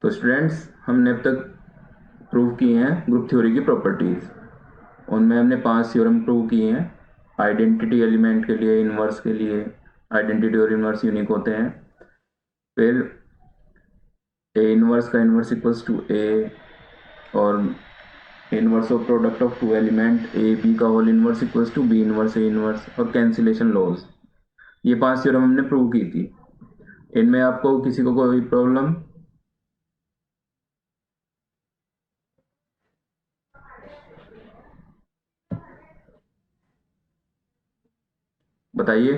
तो स्टूडेंट्स, हमने अब तक प्रूव किए हैं ग्रुप थ्योरी की प्रॉपर्टीज। उनमें हमने 5 थ्योरम प्रूव किए हैं। आइडेंटिटी एलिमेंट के लिए, इनवर्स के लिए आइडेंटिटी और इनवर्स यूनिक होते हैं। फिर ए इनवर्स का इनवर्स इक्वल्स टू ए, और inverse of product of two element A B का whole inverse equals to B inverse A inverse, और कैंसिलेशन लॉज। ये 5 थ्योरम हमने प्रूव की थी। इनमें आपको किसी को कोई प्रॉब्लम? बताइए।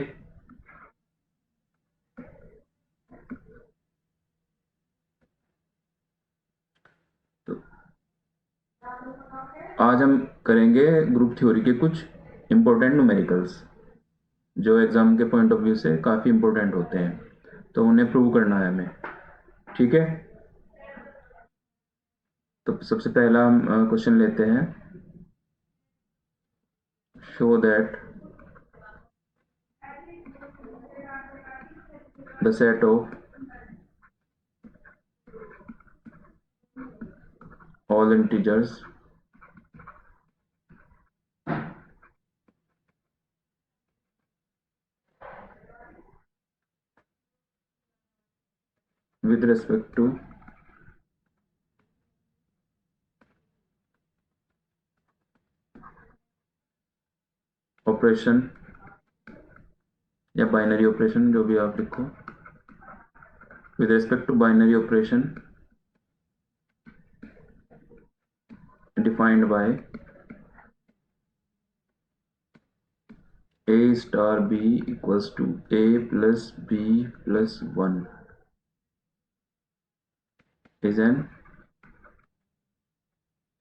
तो आज हम करेंगे ग्रुप थ्योरी के कुछ इंपॉर्टेंट न्यूमेरिकल्स, जो एग्जाम के पॉइंट ऑफ व्यू से काफ़ी इंपॉर्टेंट होते हैं, तो उन्हें प्रूव करना है हमें। ठीक है, तो सबसे पहला हम क्वेश्चन लेते हैं। Show that the set of all integers with respect to operation या बाइनरी ऑपरेशन, जो भी आप लिखो, with respect to binary operation defined by a star b equals to a plus b plus 1 is an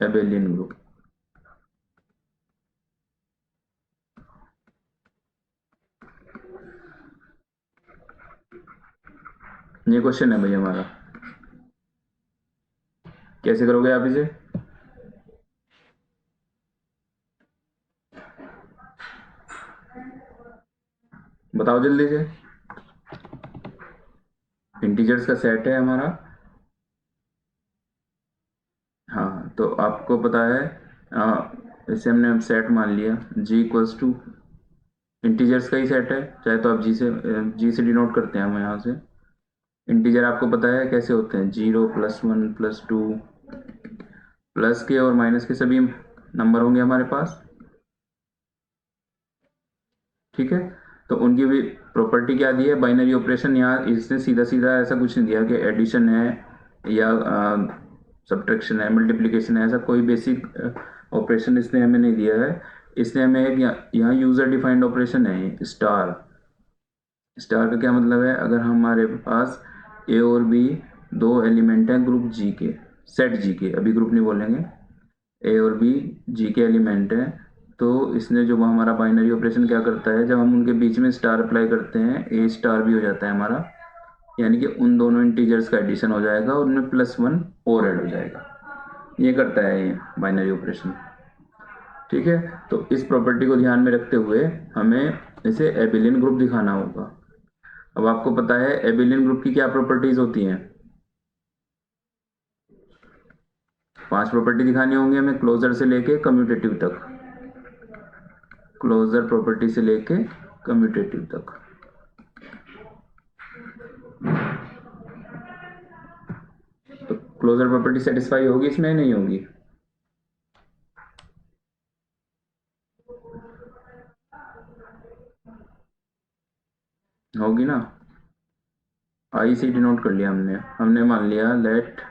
abelian group। ये question है भाई हमारा। कैसे करोगे आप इसे? बताओ जल्दी से। इंटीजर्स का सेट है हमारा। हाँ, तो आपको पता है, इसे हमने सेट मान लिया g इक्वल्स टू इंटीजर्स का ही सेट है, चाहे तो आप जी से डिनोट करते हैं हम यहाँ से। इंटीजर आपको पता है कैसे होते हैं, 0 प्लस 1 प्लस 2, प्लस के और माइनस के सभी नंबर होंगे हमारे पास। ठीक है, तो उनकी भी प्रॉपर्टी क्या दी है, बाइनरी ऑपरेशन। यहाँ इसने सीधा सीधा ऐसा कुछ नहीं दिया कि एडिशन है या सब्ट्रैक्शन है, मल्टीप्लिकेशन है, ऐसा कोई बेसिक ऑपरेशन इसने हमें नहीं दिया है। इसने हमें एक यहाँ यूजर डिफाइंड ऑपरेशन है स्टार। स्टार का क्या मतलब है, अगर हमारे पास ए और बी दो एलिमेंट हैं ग्रुप जी के, सेट जी के, अभी ग्रुप नहीं बोलेंगे, ए और बी जी के एलिमेंट हैं, तो इसने जो हमारा बाइनरी ऑपरेशन क्या करता है, जब हम उनके बीच में स्टार अप्लाई करते हैं, ए स्टार भी हो जाता है हमारा, यानी कि उन दोनों इंटीजर्स का एडिशन हो जाएगा और उनमें प्लस 1 और ऐड हो जाएगा। ये करता है ये बाइनरी ऑपरेशन। ठीक है, तो इस प्रॉपर्टी को ध्यान में रखते हुए हमें इसे एबिलियन ग्रुप दिखाना होगा। अब आपको पता है एबिलियन ग्रुप की क्या प्रॉपर्टीज होती हैं? 5 प्रॉपर्टी दिखानी होंगी हमें, क्लोजर से लेके कम्यूटेटिव तक। क्लोजर प्रॉपर्टी से लेके कम्यूटेटिव तक। तो क्लोजर प्रॉपर्टी सेटिस्फाई होगी इसमें, नहीं होगी? होगी ना। आई से डिनोट कर लिया हमने। हमने मान लिया let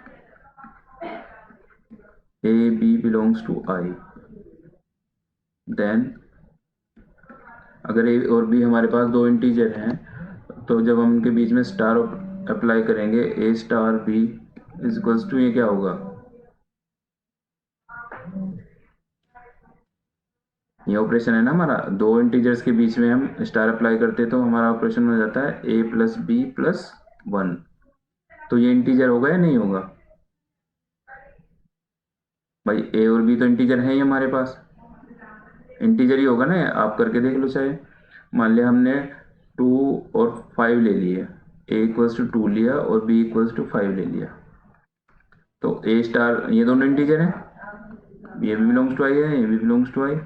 A B belongs to I, then अगर ए और बी हमारे पास दो इंटीजर हैं, तो जब हम उनके बीच में स्टार अप्लाई करेंगे, A star B is equals to, ये क्या होगा, ये ऑपरेशन है ना हमारा, दो इंटीजर्स के बीच में हम स्टार अप्लाई करते हैं तो हमारा ऑपरेशन हो जाता है ए प्लस बी प्लस 1। तो ये इंटीजर होगा या नहीं होगा भाई? ए और बी तो इंटीजर है ही हमारे पास, इंटीजर ही होगा ना। आप करके देख लो चाहे। मान लिया हमने 2 और 5 ले लिए, ए इक्वल्स टू 2 लिया और बी इक्वल्स टू 5 ले लिया। तो ए स्टार, ये दोनों इंटीजर हैं, ये भी बिलोंग्स टू आई है, ये भी बिलोंग्स टू आई,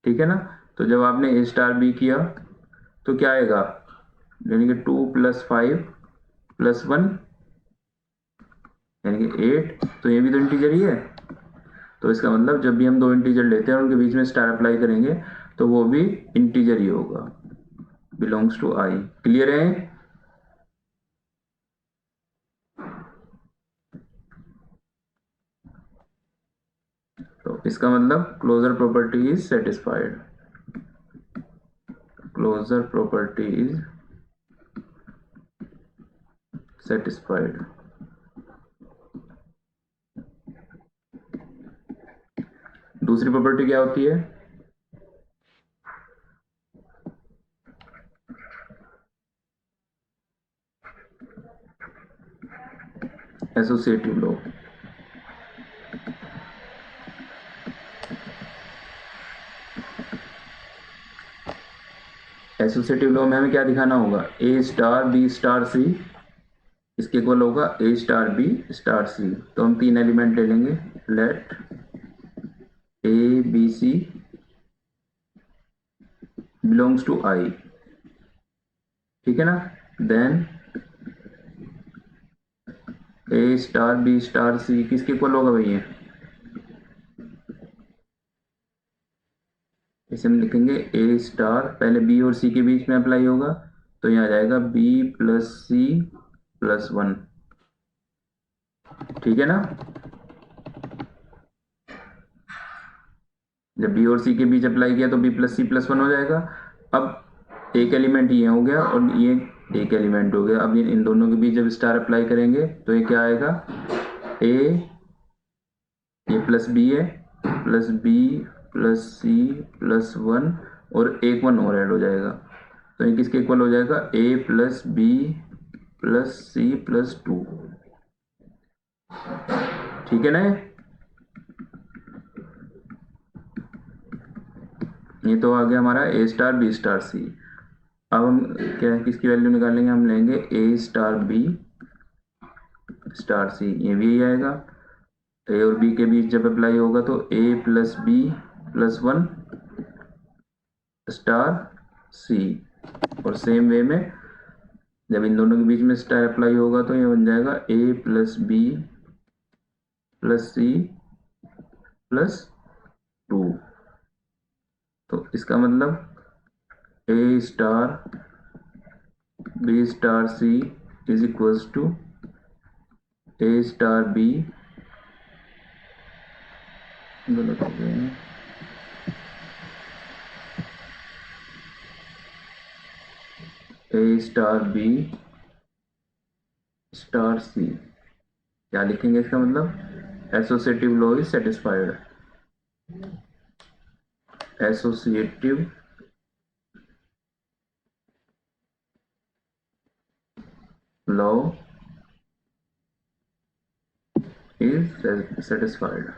ठीक है ना। तो जब आपने ए स्टार बी किया तो क्या आएगा, यानी कि 2 + 5 + 1 यानी कि 8, तो ये भी तो इंटीजर ही है। तो इसका मतलब जब भी हम दो इंटीजर लेते हैं और उनके बीच में स्टार अप्लाई करेंगे तो वो भी इंटीजर ही होगा, बिलोंग्स टू आई। क्लियर है? तो इसका मतलब closure property is satisfied, closure property is satisfied. दूसरी प्रॉपर्टी क्या होती है? Associative law. एसोसिएटिव लॉ में हमें क्या दिखाना होगा, A star B star C इसके इक्वल होगा A star B star C. तो हम तीन एलिमेंट ले लेंगे, let A B C belongs to I, ठीक है ना। Then A star B star C किसके इक्वल होगा भैया, इसे हम लिखेंगे ए स्टार, पहले बी और सी के बीच में अप्लाई होगा तो यहाँ आ जाएगा बी प्लस सी प्लस 1, ठीक है ना। जब बी और सी के बीच अप्लाई किया तो बी प्लस सी प्लस 1 हो जाएगा। अब एक एलिमेंट ये हो गया और ये एक एलिमेंट हो गया। अब इन दोनों के बीच जब स्टार अप्लाई करेंगे तो ये क्या आएगा, ए, ये प्लस बी है, plus B plus C plus 1 और एक 1 और ऐड हो जाएगा। तो ये किसके इक्वल हो जाएगा, A plus B plus C plus 2, ठीक है ना। ये तो आ गया हमारा A star B star C. अब हम क्या किसकी वैल्यू निकालेंगे, हम लेंगे A star B star C, ये भी यही आएगा। ए और बी के बीच जब अप्लाई होगा तो ए plus B plus 1 star c, और सेम वे में जब इन दोनों के बीच में स्टार अप्लाई होगा तो ये बन जाएगा A plus B plus C plus 2। तो इसका मतलब A star B star C is equals to A star B, गलत हो गया, A star B star C. क्या लिखेंगे इसका मतलब, associative law is satisfied, associative law is satisfied.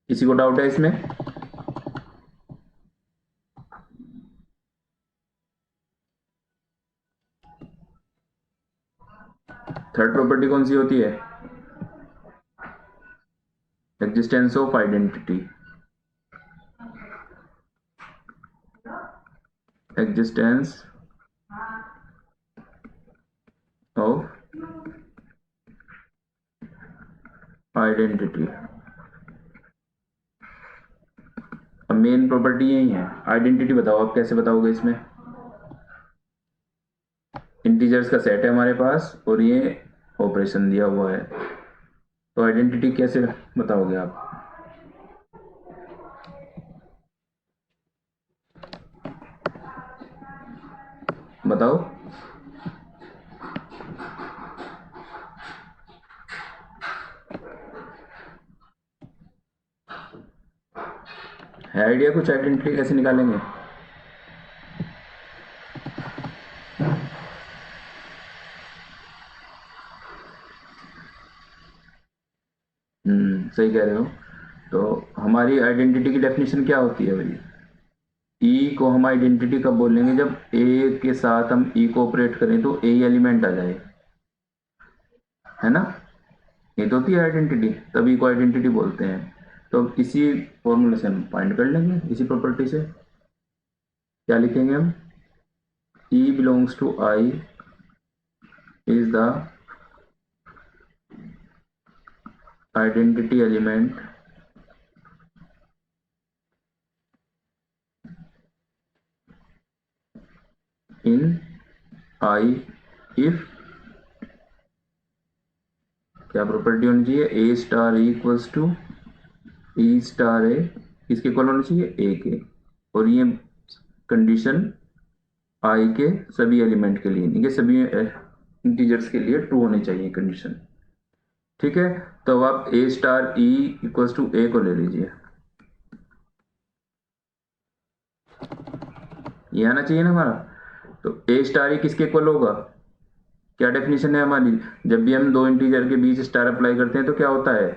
किसी को डाउट है इसमें? थर्ड प्रॉपर्टी कौन सी होती है, existence of identity, existence of identity. अब मेन प्रॉपर्टी यही है, आइडेंटिटी बताओ आप कैसे बताओगे इसमें। इंटीजर्स का सेट है हमारे पास और ये ऑपरेशन दिया हुआ है, तो आइडेंटिटी कैसे बताओगे आप, बताओ। है आइडिया कुछ, आइडेंटिटी कैसे निकालेंगे? सही कह रहे हो। तो हमारी आइडेंटिटी की डेफिनेशन क्या होती है भाई, ई को हम आइडेंटिटी कब बोलेंगे, जब ए के साथ हम ई को ऑपरेट करें तो ए एलिमेंट आ जाए, है ना, ये तो होती है आइडेंटिटी, तभी को आइडेंटिटी बोलते हैं। तो इसी फॉर्मूले से हम फाइंड कर लेंगे, इसी प्रॉपर्टी से क्या लिखेंगे हम, E belongs to I is the identity element in I if क्या प्रॉपर्टी होनी चाहिए, A star equals to E star A, किसके इक्वल होना चाहिए, A के, और ये कंडीशन I के सभी एलिमेंट के लिए, ठीक है, सभी इंटीजर्स के लिए ट्रू होनी चाहिए कंडीशन, ठीक है। तो अब आप A star E equals to A को ले लीजिए, ये आना चाहिए ना हमारा। तो A स्टार E किसके इक्वल होगा, क्या डेफिनेशन है हमारी, जब भी हम दो इंटीजर के बीच स्टार अप्लाई करते हैं तो क्या होता है,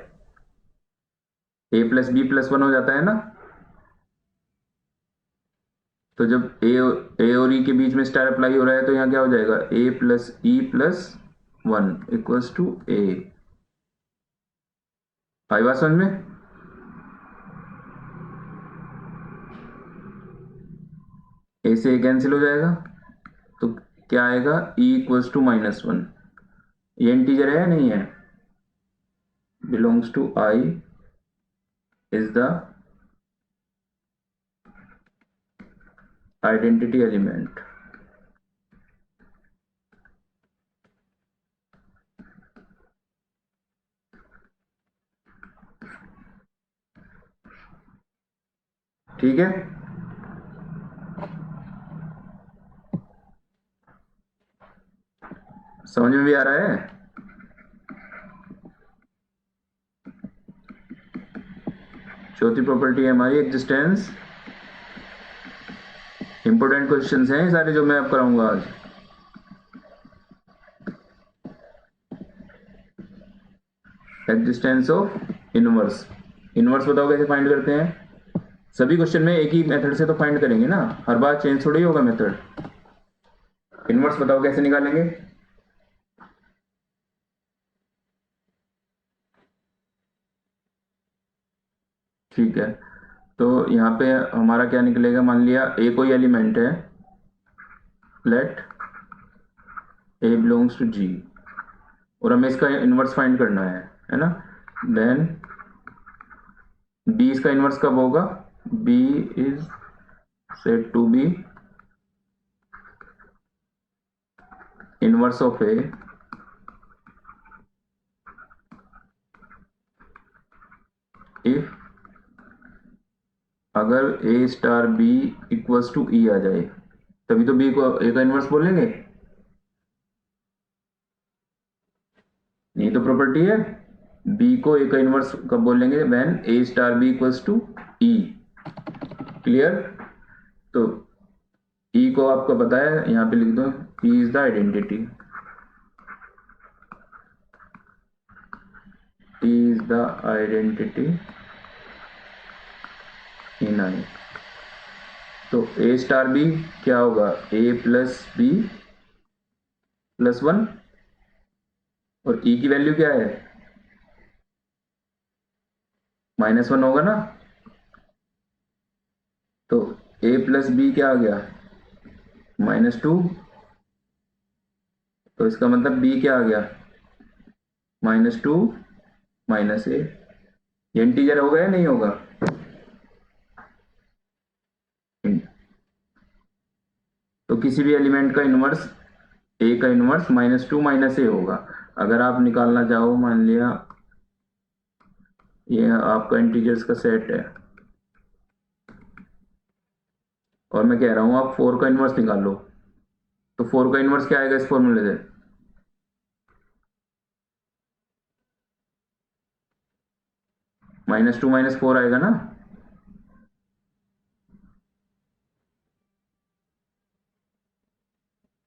a plus B plus one हो जाता है ना। तो जब ए और ई के बीच में स्टार अप्लाई हो रहा है तो यहाँ क्या हो जाएगा, a plus E plus one equals to A, आई बात समझ में। ए से ए कैंसिल हो जाएगा, तो क्या आएगा, e equals to minus one, ये इंटीजर है या नहीं है, belongs to I is the identity element. ठीक है, समझ में भी आ रहा है। चौथी प्रॉपर्टी है हमारी एग्जिस्टेंस। इंपोर्टेंट क्वेश्चंस हैं सारे जो मैं अब कराऊंगा आज। एग्जिस्टेंस ऑफ इनवर्स, इनवर्स बताओ कैसे फाइंड करते हैं, सभी क्वेश्चन में एक ही मेथड से तो फाइंड करेंगे ना, हर बार चेंज थोड़ी होगा मेथड। इनवर्स बताओ कैसे निकालेंगे, ठीक है। तो यहाँ पे हमारा क्या निकलेगा, मान लिया ए कोई एलिमेंट है, लेट ए बिलोंग्स टू जी, और हमें इसका इनवर्स फाइंड करना है ना। देन बी इसका इनवर्स कब होगा, B is said to B inverse of A if अगर A star B equals to E आ जाए, तभी तो बी को ए का इनवर्स बोलेंगे, ये तो प्रॉपर्टी है। बी को ए का इनवर्स कब बोलेंगे, when A star B equals to E, clear. तो ई को आपको पता है, यहाँ पे लिख दो, E is the identity, E is the identity in I. तो ए स्टार बी क्या होगा, A plus B plus one, और ई की वैल्यू क्या है, माइनस वन होगा ना। तो ए प्लस बी क्या आ गया, माइनस टू, तो इसका मतलब बी क्या आ गया, माइनस टू माइनस ए, ये इंटीजर होगा या नहीं होगा, तो किसी भी एलिमेंट का इनवर्स, ए का इनवर्स माइनस टू माइनस ए होगा। अगर आप निकालना चाहो, मान लिया ये आपका इंटीजर्स का सेट है, और मैं कह रहा हूं आप फोर का इनवर्स निकालो, तो फोर का इनवर्स क्या आएगा इस फॉर्मूले से, माइनस टू माइनस फोर आएगा ना।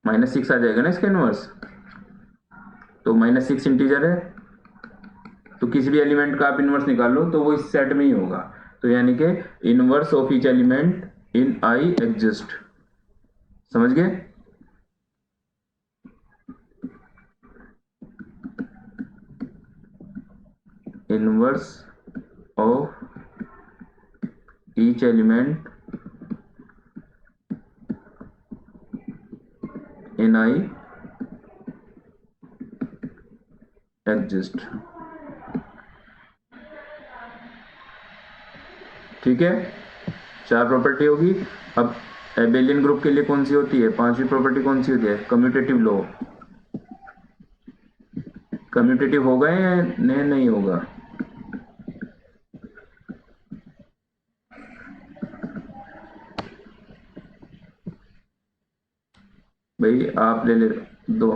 माइनस सिक्स आ जाएगा ना इसका इनवर्स, तो माइनस सिक्स इंटीजर है, तो किसी भी एलिमेंट का आप इनवर्स निकाल लो तो वो इस सेट में ही होगा। तो यानी कि inverse of each element in I exist, समझ गए? Inverse of each element in I exist. ठीक है, 4 प्रॉपर्टी होगी। अब एबेलियन ग्रुप के लिए कौन सी होती है? 5वीं प्रॉपर्टी कौन सी होती है? Commutative law. कम्यूटेटिव होगा या नहीं होगा? भाई आप ले 2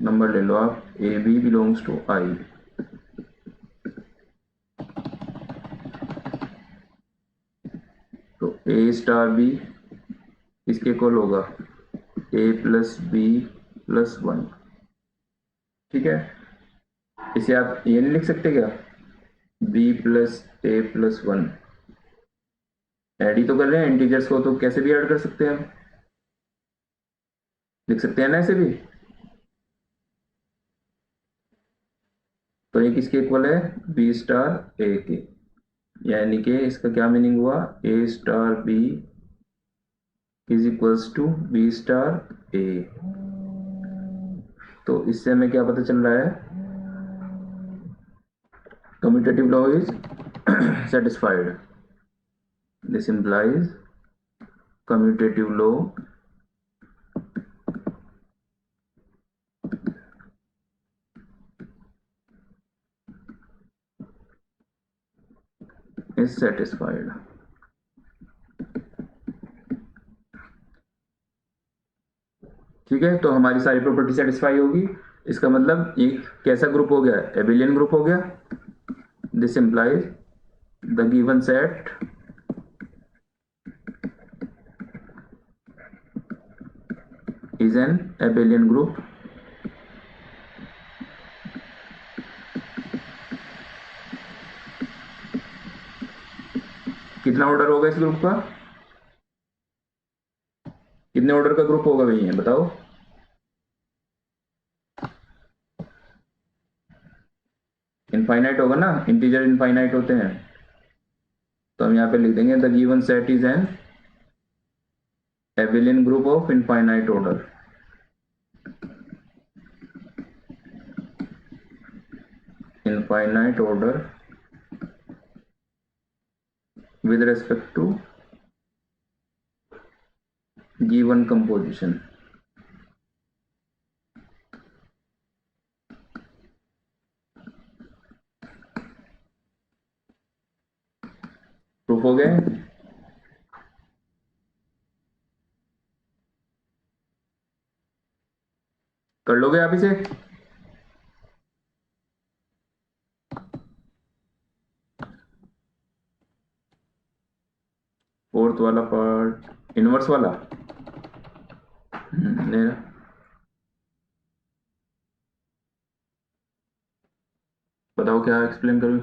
नंबर ले लो आप, ए बी बिलोंग्स टू आई। तो ए स्टार बी इसके इक्वल होगा ए प्लस बी प्लस 1। ठीक है, इसे आप ये नहीं लिख सकते क्या? बी प्लस ए प्लस 1। ऐड ही तो कर रहे हैं इंटीजर्स को, तो कैसे भी ऐड कर सकते हैं हम, लिख सकते हैं ना ऐसे भी। तो ये किसके इक्वल है? बी स्टार ए के, यानी कि इसका क्या मीनिंग हुआ? A star B is equals to B star A. तो इससे हमें क्या पता चल रहा है? Commutative law is satisfied. This implies commutative law is satisfied. ठीक है, तो हमारी सारी प्रॉपर्टी सेटिस्फाई होगी। इसका मतलब ये कैसा ग्रुप हो गया? एबेलियन ग्रुप हो गया। This implies the given set is an abelian group कितना ऑर्डर होगा इस ग्रुप का? कितने ऑर्डर का ग्रुप होगा भैया बताओ? इनफाइनाइट होगा ना, इंटीजर इनफाइनाइट होते हैं। तो हम यहाँ पे लिख देंगे the given set is an abelian group of infinite order। infinite order with respect to given composition। Proof हो गए? कर लोगे आप इसे? फोर्थ वाला पार्ट इनवर्स वाला ले बताओ क्या एक्सप्लेन करूँ?